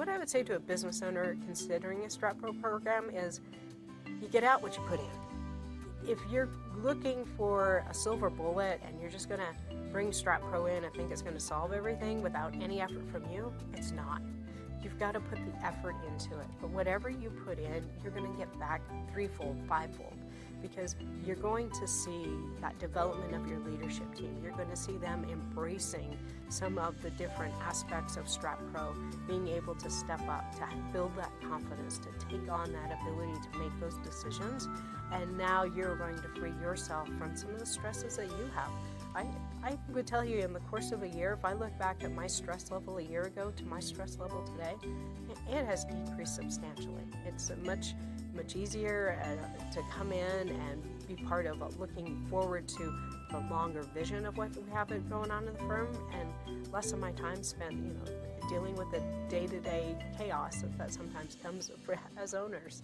what I would say to a business owner considering a StratPro program is you get out what you put in. If you're looking for a silver bullet and you're just going to bring StratPro in and think it's going to solve everything without any effort from you, it's not. You've got to put the effort into it. But whatever you put in, you're going to get back threefold, fivefold, because you're going to see that development of your leadership team. You're going to see them embracing some of the different aspects of StratPro, being able to step up, to build that confidence, to take on that ability to make those decisions. And now you're going to free yourself from some of the stresses that you have. I would tell you in the course of a year, if I look back at my stress level a year ago to my stress level today, it has decreased substantially. It's much easier to come in and be part of looking forward to the longer vision of what we have going on in the firm, and less of my time spent, dealing with the day-to-day chaos that sometimes comes as owners.